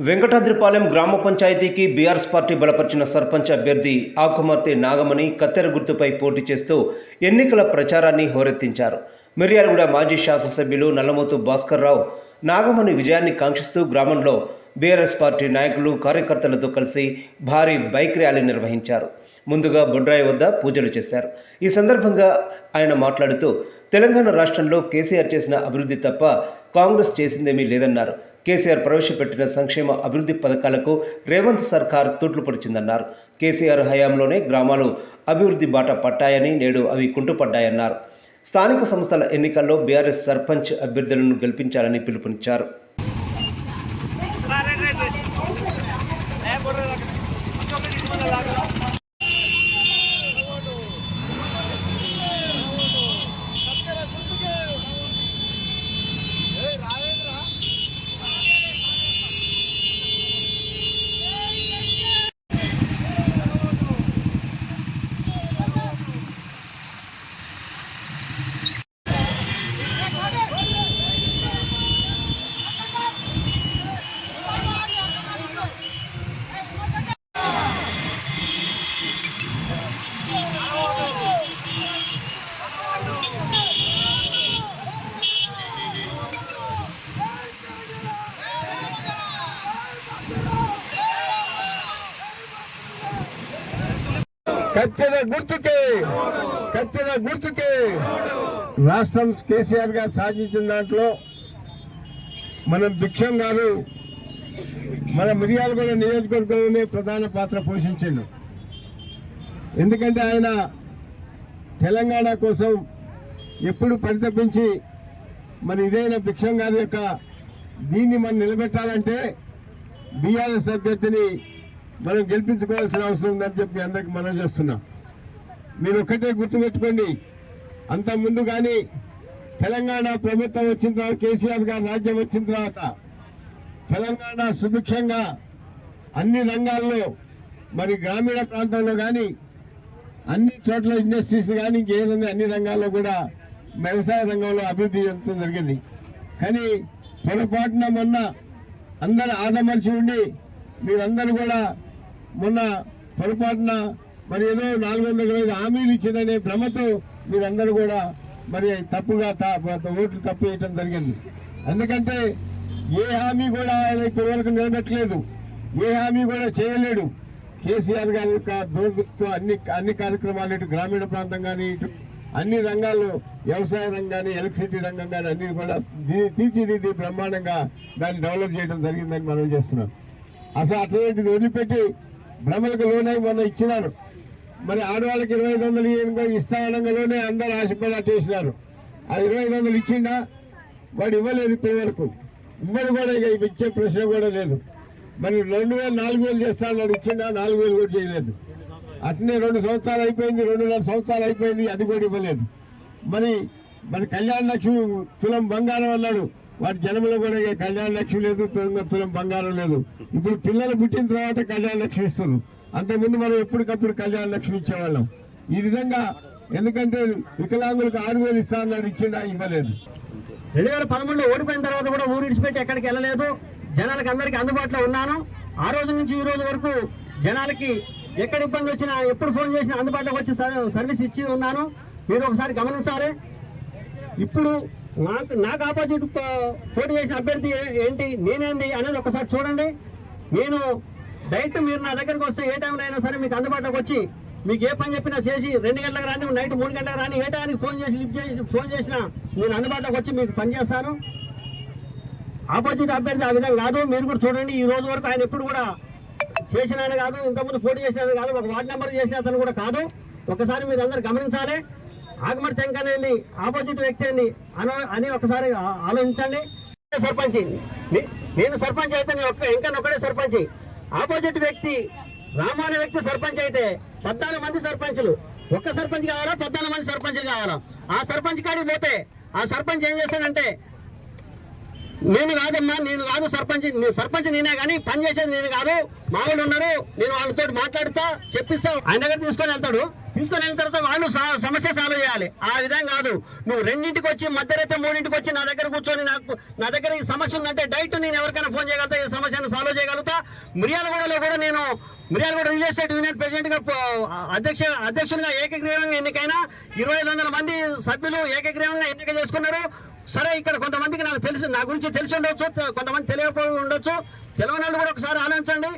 వెంకటాద్రిపాలెం గ్రామ పంచాయతీకి BRS party బలపరిచిన సర్పంచ్ అభ్యర్థి ఆకుమర్తి నాగమణి కత్తెర గుర్తుపై పోటీ చేస్తూ ఎన్నికల ప్రచారాన్ని హోరెత్తించారు. మిర్యాలగూడ మాజీ శాసనసభ్యులు నల్లమోతు భాస్కర్రావు నాగమణి విజయాన్ని కాంక్షిస్తూ గ్రామంలో బీఆర్ఎస్ పార్టీ నాయకులు కార్యకర్తలతో కలిసి భారీ బైక్ ర్యాలీ నిర్వహించారు. ముందుగా బొడ్రాయి వద్ద పూజలు చేశారు. ఈ సందర్భంగా ఆయన మాట్లాడుతూ తెలంగాణ రాష్ట్రంలో కేసీఆర్ చేసిన అభివృద్ధి తప్ప కాంగ్రెస్ చేసిందేమీ లేదన్నారు. కేసీఆర్ ప్రవేశపెట్టిన సంక్షేమ అభివృద్ధి పథకాలకు రేవంత్ సర్కార్ తూట్లు పొడిచిందన్నారు. కేసీఆర్ హయాంలోనే గ్రామాలు అభివృద్ధి బాట పట్టాయని, నేడు అవి కుంటుపడ్డాయన్నారు. స్థానిక సంస్థల ఎన్నికల్లో బీఆర్ఎస్ సర్పంచ్ అభ్యర్థులను గెలిపించాలని పిలుపునిచ్చారు. కత్తెర గుర్తుకే రాష్ట్రం కేసీఆర్ గారు సాధించిన దాంట్లో మనం భిక్షం గారు మన మిర్యాలగూడ నియోజకవర్గంలోనే ప్రధాన పాత్ర పోషించిండు. ఎందుకంటే ఆయన తెలంగాణ కోసం ఎప్పుడు పరితపించి మరి ఇదైన భిక్షం గారి యొక్క దీన్ని మనం నిలబెట్టాలంటే బీఆర్ఎస్ అభ్యర్థిని మనం గెలిపించుకోవాల్సిన అవసరం ఉందని చెప్పి అందరికి మనం చేస్తున్నాం. మీరు ఒక్కటే గుర్తుపెట్టుకోండి, అంత ముందు కానీ తెలంగాణ ప్రభుత్వం వచ్చిన తర్వాత, కేసీఆర్ గారు రాజ్యం వచ్చిన తర్వాత తెలంగాణ సుభిక్షంగా అన్ని రంగాల్లో, మరి గ్రామీణ ప్రాంతంలో కానీ అన్ని చోట్ల ఇండస్ట్రీస్ కానీ ఇంకేదండి అన్ని రంగాల్లో కూడా వ్యవసాయ రంగంలో అభివృద్ధి చెందడం జరిగింది. కానీ పొరపాటున మొన్న అందరూ ఆదమర్చి ఉండి మీరందరూ కూడా మొన్న పొరపాటున మరి ఏదో 405 హామీలు ఇచ్చిందనే భ్రమతో మీరందరూ కూడా మరి తప్పుగా ఓట్లు తప్పు వేయటం జరిగింది. ఎందుకంటే ఏ హామీ కూడా ఆయన ఇప్పటివరకు నిలబెట్టలేదు, ఏ హామీ కూడా చేయలేడు. కేసీఆర్ గారి యొక్క దూరదృష్టితో అన్ని కార్యక్రమాలు ఇటు గ్రామీణ ప్రాంతం కానీ ఇటు అన్ని రంగాల్లో వ్యవసాయ రంగం కానీ ఎలక్ట్రిసిటీ రంగం కానీ అన్ని కూడా తీర్చిదిద్ది బ్రహ్మాండంగా దాన్ని డెవలప్ చేయడం జరిగిందని మనం చేస్తున్నాం. అసలు అటువంటిది వదిలిపెట్టి భ్రమలకు లోనై మొన్న ఇచ్చినారు. మరి ఆడవాళ్ళకి 2500 ఇస్తానంగానే అందరూ ఆశపడి అట్టేసినారు. ఆ 2500 ఇచ్చిండా? వాడు ఇవ్వలేదు ఇప్పటి వరకు. ఇవ్వడు కూడా ఇక ఇచ్చే ప్రశ్న కూడా లేదు. మరి 2000 4000 చేస్తాను ఇచ్చిండా? 4000 కూడా చేయలేదు. అట్నే 2 సంవత్సరాలు అయిపోయింది, 2.5 సంవత్సరాలు అయిపోయింది, అది కూడా ఇవ్వలేదు. మరి కళ్యాణ లక్ష్మి తులం బంగారం అన్నాడు, వాటి జన్మలో కూడా కళ్యాణ లక్ష్మి లేదు, తులం బంగారం లేదు. ఇప్పుడు పిల్లలు పుట్టిన తర్వాత కళ్యాణ లక్ష్మి ఇస్తుంది. అంతకుముందు మనం ఎప్పటికప్పుడు కళ్యాణ లక్ష్మి ఇచ్చేవాళ్ళం. ఈ విధంగా ఎందుకంటే వికలాంగులకు 6000 ఇస్తా అన్నాడు, ఇచ్చిండా? ఇవ్వలేదు. 2013లో ఓడిపోయిన తర్వాత కూడా ఊరు విడిచిపెట్టి ఎక్కడికి వెళ్ళలేదు. జనాలకి అందరికీ అందుబాటులో ఉన్నాను. ఆ రోజు నుంచి ఈ రోజు వరకు జనాలకి ఎక్కడ ఇబ్బంది వచ్చినా, ఎప్పుడు ఫోన్ చేసినా అందుబాటులోకి వచ్చి సర్వీస్ ఇచ్చి ఉన్నాను. మీరు ఒకసారి గమనించాలి. ఇప్పుడు నాకు ఆపోజిట్ పోటీ చేసిన అభ్యర్థి ఏంటి, నేనేంది అనేది ఒకసారి చూడండి. నేను డైరెక్ట్ మీరు నా దగ్గరకు వస్తే ఏ టైంలో అయినా సరే మీకు అందుబాటులోకి వచ్చి మీకు ఏ పని చెప్పినా చేసి 2 గంటలకు రాని, నైట్ 3 గంటలకు రాని, ఏ టైంకి ఫోన్ చేసినా నేను అందుబాటులోకి వచ్చి మీకు పని చేస్తాను. ఆపోజిట్ అభ్యర్థి ఆ విధంగా కాదు. మీరు కూడా చూడండి, ఈ రోజు వరకు ఆయన ఎప్పుడు కూడా చేసిన ఆయన కాదు, ఇంతకుముందు పోటీ చేసిన కాదు, ఒక వార్డు నెంబర్ చేసిన అతను కూడా కాదు. ఒకసారి మీరు అందరు గమనించాలి. ఆకుమర్తి అనేది ఆపోజిట్ వ్యక్తి అని ఒకసారి ఆలోచించండి. సర్పంచ్ నేను సర్పంచ్ అయితే ఇంకా ఒక్కడే సర్పంచ్. ఆపోజిట్ వ్యక్తి రాము అనే వ్యక్తి సర్పంచ్ అయితే 14 మంది సర్పంచులు. ఒక్క సర్పంచ్ కావాలా, 14 మంది సర్పంచులు కావాలా? ఆ సర్పంచ్ కాడికి పోతే ఆ సర్పంచ్ ఏం చేస్తాడంటే, నేను కాదమ్మా, నేను కాదు సర్పంచ్ నేనే కానీ పని చేసేది నేను కాదు, మా వాళ్ళు ఉన్నారు, నేను వాళ్ళతో మాట్లాడుతా చెప్పిస్తా ఆయన దగ్గర తీసుకొని వెళ్తాడు. తీసుకొని వెళ్ళిన తర్వాత వాళ్ళు సమస్య సాల్వ్ చేయాలి. ఆ విధంగా కాదు, నువ్వు 2ంటికి వచ్చి మధ్యరైతే 3ంటికి వచ్చి నా దగ్గర కూర్చొని నా దగ్గర ఈ సమస్య ఉందంటే డైరెక్ట్ నేను ఎవరికైనా ఫోన్ చేయగలుగుతా, ఈ సమస్యను సాల్వ్ చేయగలుగుతా. మిర్యాలగూడలో కూడా నేను Miryalaguda real estate union president గా అధ్యక్షునిగా ఏకగ్రీవంగా ఎన్నికైన 2500 మంది సభ్యులు ఏకగ్రీవంగా ఎన్నిక చేసుకున్నారు. సరే, ఇక్కడ కొంతమందికి నాకు తెలుసు, నా గురించి తెలిసి ఉండొచ్చు, కొంతమంది తెలియకపోయి ఉండొచ్చు. తెలియని వాళ్ళు కూడా ఒకసారి ఆలోచించండి.